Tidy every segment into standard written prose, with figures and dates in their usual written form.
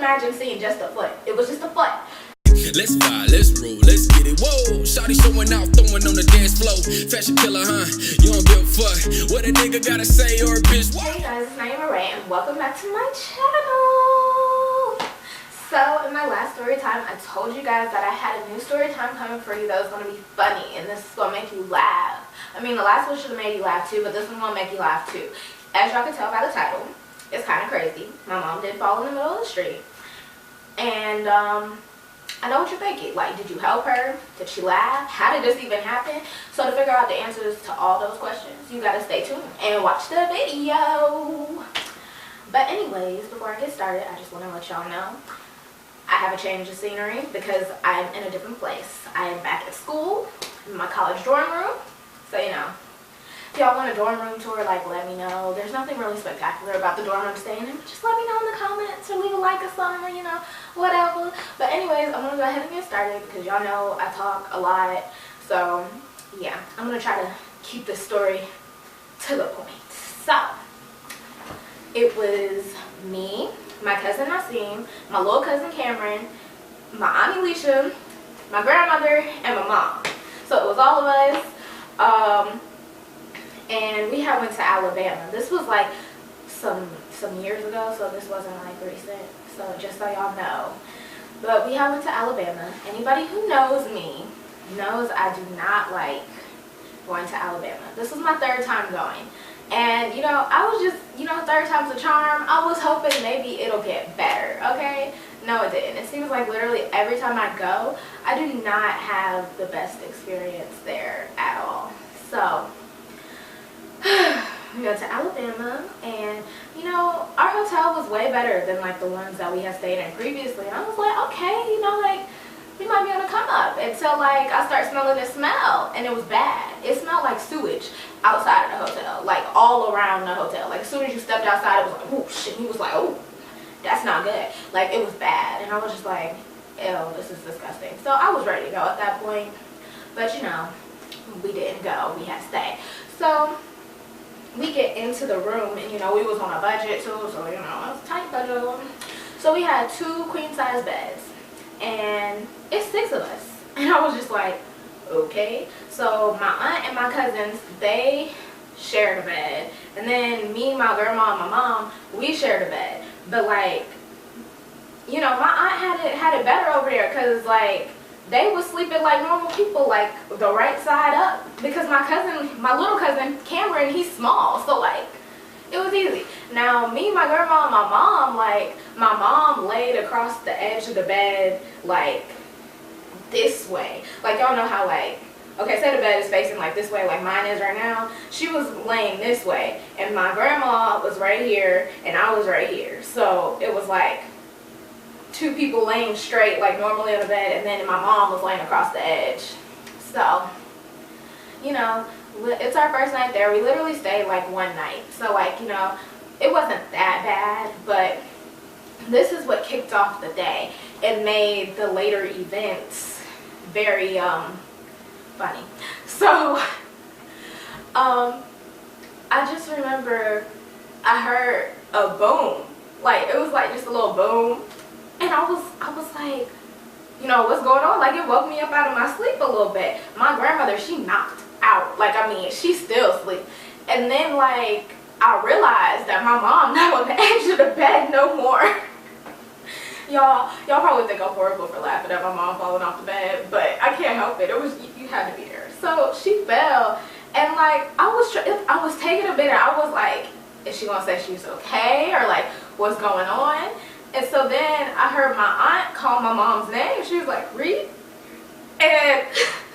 imagine seeing just a foot. It was just a foot. Let's vibe, let's roll, let's get it. Whoa, shawty showing out, throwing on the dance floor. Fashion killer, huh? You don't give a fuck what a nigga gotta say or a bitch. Hey guys, it's Naimah and welcome back to my channel. So in my last story time, I told you guys that I had a new story time coming for you that was going to be funny and this is going to make you laugh. I mean, the last one should have made you laugh too, but this one's going to make you laugh too. As y'all can tell by the title, it's kind of crazy. My mom did fall in the middle of the street. And I know what you're thinking. Like, did you help her? Did she laugh? How did this even happen? So to figure out the answers to all those questions, you got to stay tuned and watch the video. But anyways, before I get started, I just want to let y'all know I have a change of scenery because I'm in a different place. I am back at school, in my college dorm room. So, you know, if y'all want a dorm room tour, like, let me know. There's nothing really spectacular about the dorm I'm staying in. Just let me know in the comments or leave a like or something, or, you know, whatever. But anyways, I'm going to go ahead and get started because y'all know I talk a lot. So, yeah, I'm going to try to keep the story to the point. So, it was me, my cousin Nasim, my little cousin Cameron, my Aunt Alicia, my grandmother, and my mom. So it was all of us, and we had went to Alabama. This was like some years ago, so this wasn't like recent. So just so y'all know, but we had went to Alabama. Anybody who knows me knows I do not like going to Alabama. This was my third time going. And, you know, I was just, you know, third time's a charm. I was hoping maybe it'll get better, okay? No, it didn't. It seems like literally every time I go, I do not have the best experience there at all. So, we got to Alabama, and, you know, our hotel was way better than, like, the ones that we had stayed in previously. And I was like, okay, you know, like, we might be on the come up until, like, I start smelling the smell, and it was bad. It smelled like sewage outside of the hotel, like all around the hotel. Like as soon as you stepped outside, it was like whoosh, and he was like, oh, that's not good. Like it was bad, and I was just like, ew, this is disgusting. So I was ready to go at that point, but you know, we didn't go. We had to stay. So we get into the room, and you know, we was on a budget too, so you know, it was a tight budget. So we had 2 queen-size beds, and it's 6 of us, and I was just like, okay. So my aunt and my cousins, they shared a bed, and then me, my grandma, and my mom, we shared a bed. But like, you know, my aunt had it better over there because like they was sleeping like normal people, like the right side up, because my little cousin Cameron, he's small, so like it was easy. Now me, my grandma, and my mom, like my mom laid across the edge of the bed like this way. Like y'all know how like, okay, say the bed is facing like this way like mine is right now. She was laying this way, and my grandma was right here and I was right here. So it was like 2 people laying straight like normally on the bed, and then my mom was laying across the edge. So, you know, it's our first night there. We literally stayed like 1 night. So like, you know, it wasn't that bad, but this is what kicked off the day and made the later events very funny. So I just remember I heard a boom, like it was like just a little boom, and I was like, you know, what's going on? Like it woke me up out of my sleep a little bit. My grandmother, she knocked out, like I mean she's still asleep. And then like I realized that my mom not on the edge of the bed no more. Y'all probably think I'm horrible for laughing at my mom falling off the bed, but I can't help it. It was, you had to be there. So she fell, and like I was taking a minute. I was like, is she gonna say she's okay, or like what's going on? And so then I heard my aunt call my mom's name. She was like, Reed. And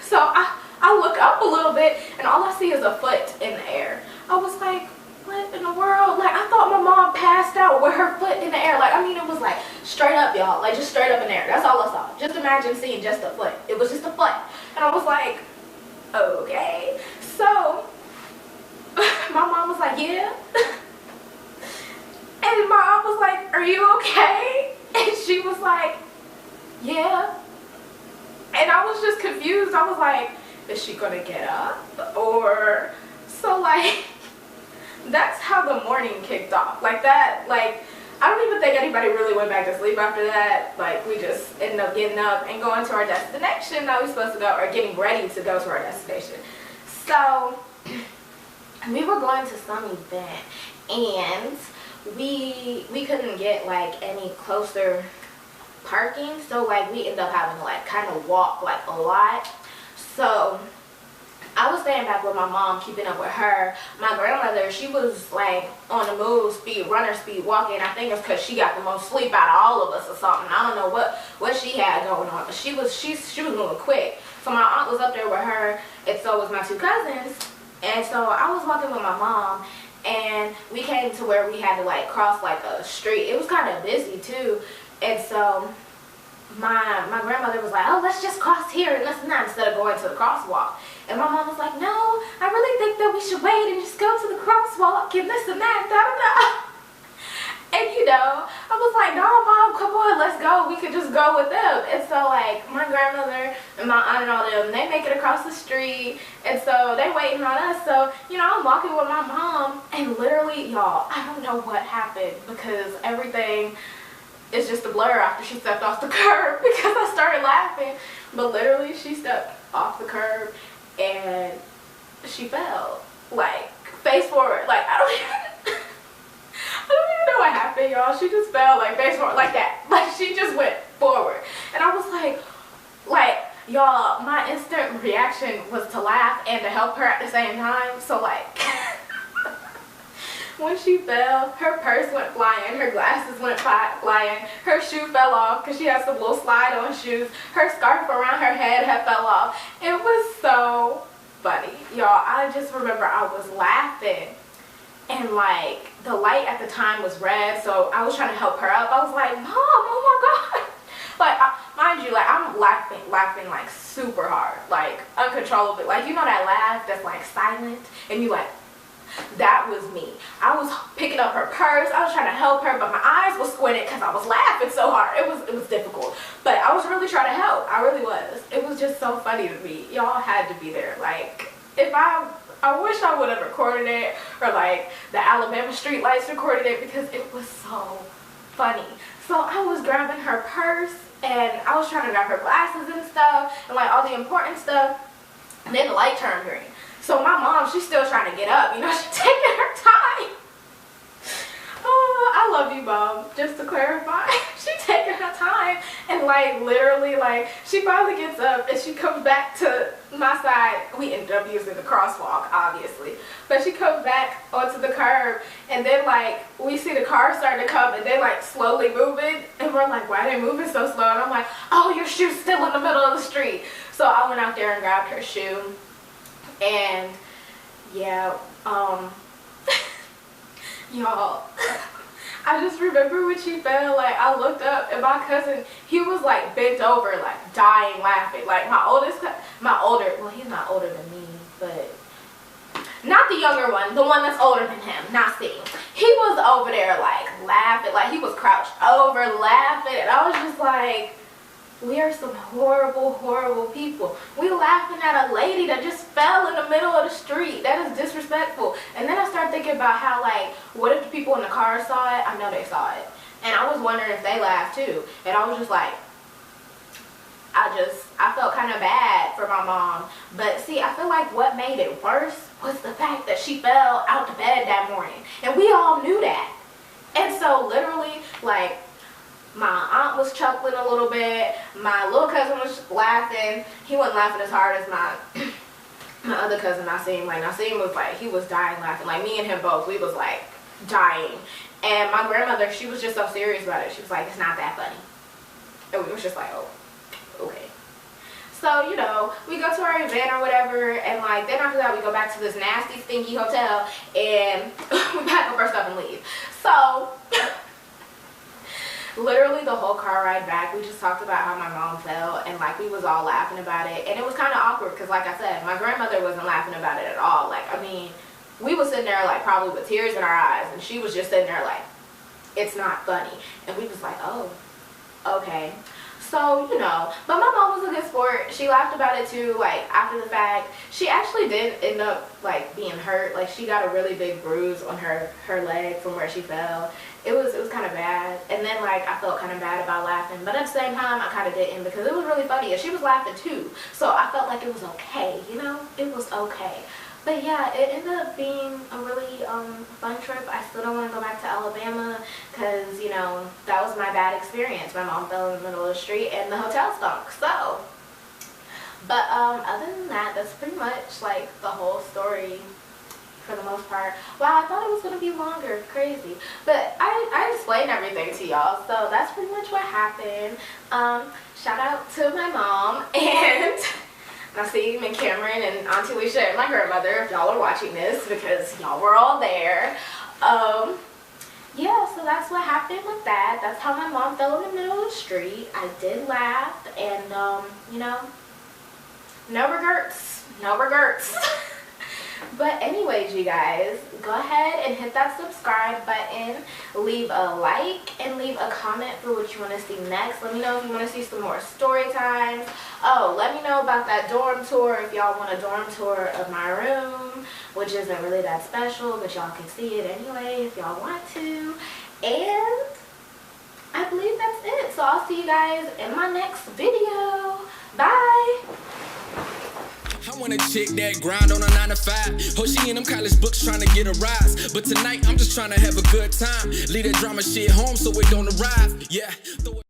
so I look up a little bit, and all I see is a foot in the air. I was like, what in the world? Like I thought my mom passed out with her foot in the air. Like I mean, it was like straight up, y'all, like just straight up in the air. That's all I saw. Just imagine seeing just a foot. It was just a foot, and I was like, okay. So my mom was like, yeah. And my aunt was like, are you okay? And she was like, yeah. And I was just confused. I was like, is she gonna get up? Or so like that's how the morning kicked off. Like that, like I don't even think anybody really went back to sleep after that. Like, we just ended up getting up and going to our destination that we were supposed to go, or getting ready to go to our destination. So, we were going to some event, and we couldn't get, like, any closer parking, so, like, we ended up having to, like, kind of walk, like, a lot. So, I was staying back with my mom, keeping up with her. My grandmother, she was like on the move, runner speed walking. I think it's because she got the most sleep out of all of us or something. I don't know what she had going on, but she was moving quick. So my aunt was up there with her, and so was my two cousins. And so I was walking with my mom, and we came to where we had to like cross like a street. It was kind of busy too, and so my grandmother was like, oh, let's just cross here and let's not, instead of going to the crosswalk. And my mom was like, no, I really think that we should wait and just go to the crosswalk and this and that, da da da. And you know, I was like, no, Mom, come on, let's go. We could just go with them. And so like my grandmother and my aunt and all them, they make it across the street, and so they waiting on us. So, you know, I'm walking with my mom, and literally, y'all, I don't know what happened, because everything is just a blur after she stepped off the curb, because I started laughing. But literally, she stepped off the curb and she fell, like face forward. Like, I don't even know what happened, y'all. She just fell like face forward, like that. Like, she just went forward, and I was like, y'all, my instant reaction was to laugh and to help her at the same time. So like, when she fell, her purse went flying, her glasses went flying, her shoe fell off because she has some little slide-on shoes. Her scarf around her head had fell off. It was so funny, y'all. I just remember I was laughing, and like the light at the time was red, so I was trying to help her up. I was like, Mom, oh my God. Like, mind you, like, I'm laughing like super hard, like uncontrollably. Like, you know that laugh that's like silent, and you like, that was me. I was picking up her purse. I was trying to help her, but my eyes were squinted because I was laughing so hard. It was difficult, but I was really trying to help. I really was. It was just so funny to me. Y'all had to be there. Like, if I wish I would have recorded it, or like the Alabama street lights recorded it, because it was so funny. So I was grabbing her purse, and I was trying to grab her glasses and stuff, and like all the important stuff, and then the light turned green. So my mom, she's still trying to get up, you know, she's taking her time. Oh, I love you, Mom, just to clarify. She's taking her time, and like literally, like, she finally gets up and she comes back to my side. We ended up using the crosswalk, obviously, but she comes back onto the curb, and then like we see the car starting to come, and they like slowly moving, and we're like, why are they moving so slow? And I'm like, oh, your shoe's still in the middle of the street. So I went out there and grabbed her shoe. And yeah, y'all, I just remember when she fell, like, I looked up, and my cousin, he was like bent over, like dying laughing. Like, well, he's not older than me, but not the younger one, the one that's older than him, not seeing. He was over there like laughing, like he was crouched over laughing, and I was just like, we are some horrible, horrible people. We laughing at a lady that just fell in the middle of the street. That is disrespectful. And then I started thinking about how, like, what if the people in the car saw it? I know they saw it. And I was wondering if they laughed too. And I was just like, I felt kind of bad for my mom. But see, I feel like what made it worse was the fact that she fell out to bed that morning. And we all knew that. And so literally, like, my aunt was chuckling a little bit. My little cousin was laughing. He wasn't laughing as hard as my other cousin, Nasim. Like, Nasim was like, he was dying laughing. Like, me and him both, we was like dying. And my grandmother, she was just so serious about it. She was like, it's not that funny. And we was just like, oh, okay. So, you know, we go to our event or whatever, and like, then after that we go back to this nasty, stinky hotel, and we pack up our stuff and leave. So, literally the whole car ride back, we just talked about how my mom fell, and like we was all laughing about it, and it was kind of awkward because, like I said, my grandmother wasn't laughing about it at all. Like, I mean, we was sitting there like probably with tears in our eyes, and she was just sitting there like, it's not funny. And we was like, oh, okay. So, you know, but my mom was a good sport. She laughed about it too, like, after the fact. She actually did end up, like, being hurt. Like, she got a really big bruise on her leg from where she fell. it was kind of bad. And then like I felt kind of bad about laughing, but at the same time I kind of didn't, because it was really funny and she was laughing too. So I felt like it was okay, you know, it was okay. But yeah, it ended up being a really fun trip. I still don't want to go back to Alabama because, you know, that was my bad experience. My mom fell in the middle of the street and the hotel stunk. So, but other than that, that's pretty much like the whole story for the most part. Wow, I thought it was going to be longer. Crazy. But I explained everything to y'all, so that's pretty much what happened. Shout out to my mom and Nasim and Cameron and Auntie Alicia and my grandmother, if y'all are watching this, because y'all were all there. Yeah, so that's what happened with that. That's how my mom fell in the middle of the street. I did laugh, and you know, no regrets, no regrets. But anyways, you guys, go ahead and hit that subscribe button, leave a like, and leave a comment for what you want to see next. Let me know if you want to see some more story times. Oh, let me know about that dorm tour if y'all want a dorm tour of my room, which isn't really that special, but y'all can see it anyway if y'all want to. And I believe that's it. So I'll see you guys in my next video. Bye. I want a chick that grind on a 9 to 5. Oh, she in them college books trying to get a rise. But tonight, I'm just trying to have a good time. Leave that drama shit home so it don't arrive. Yeah.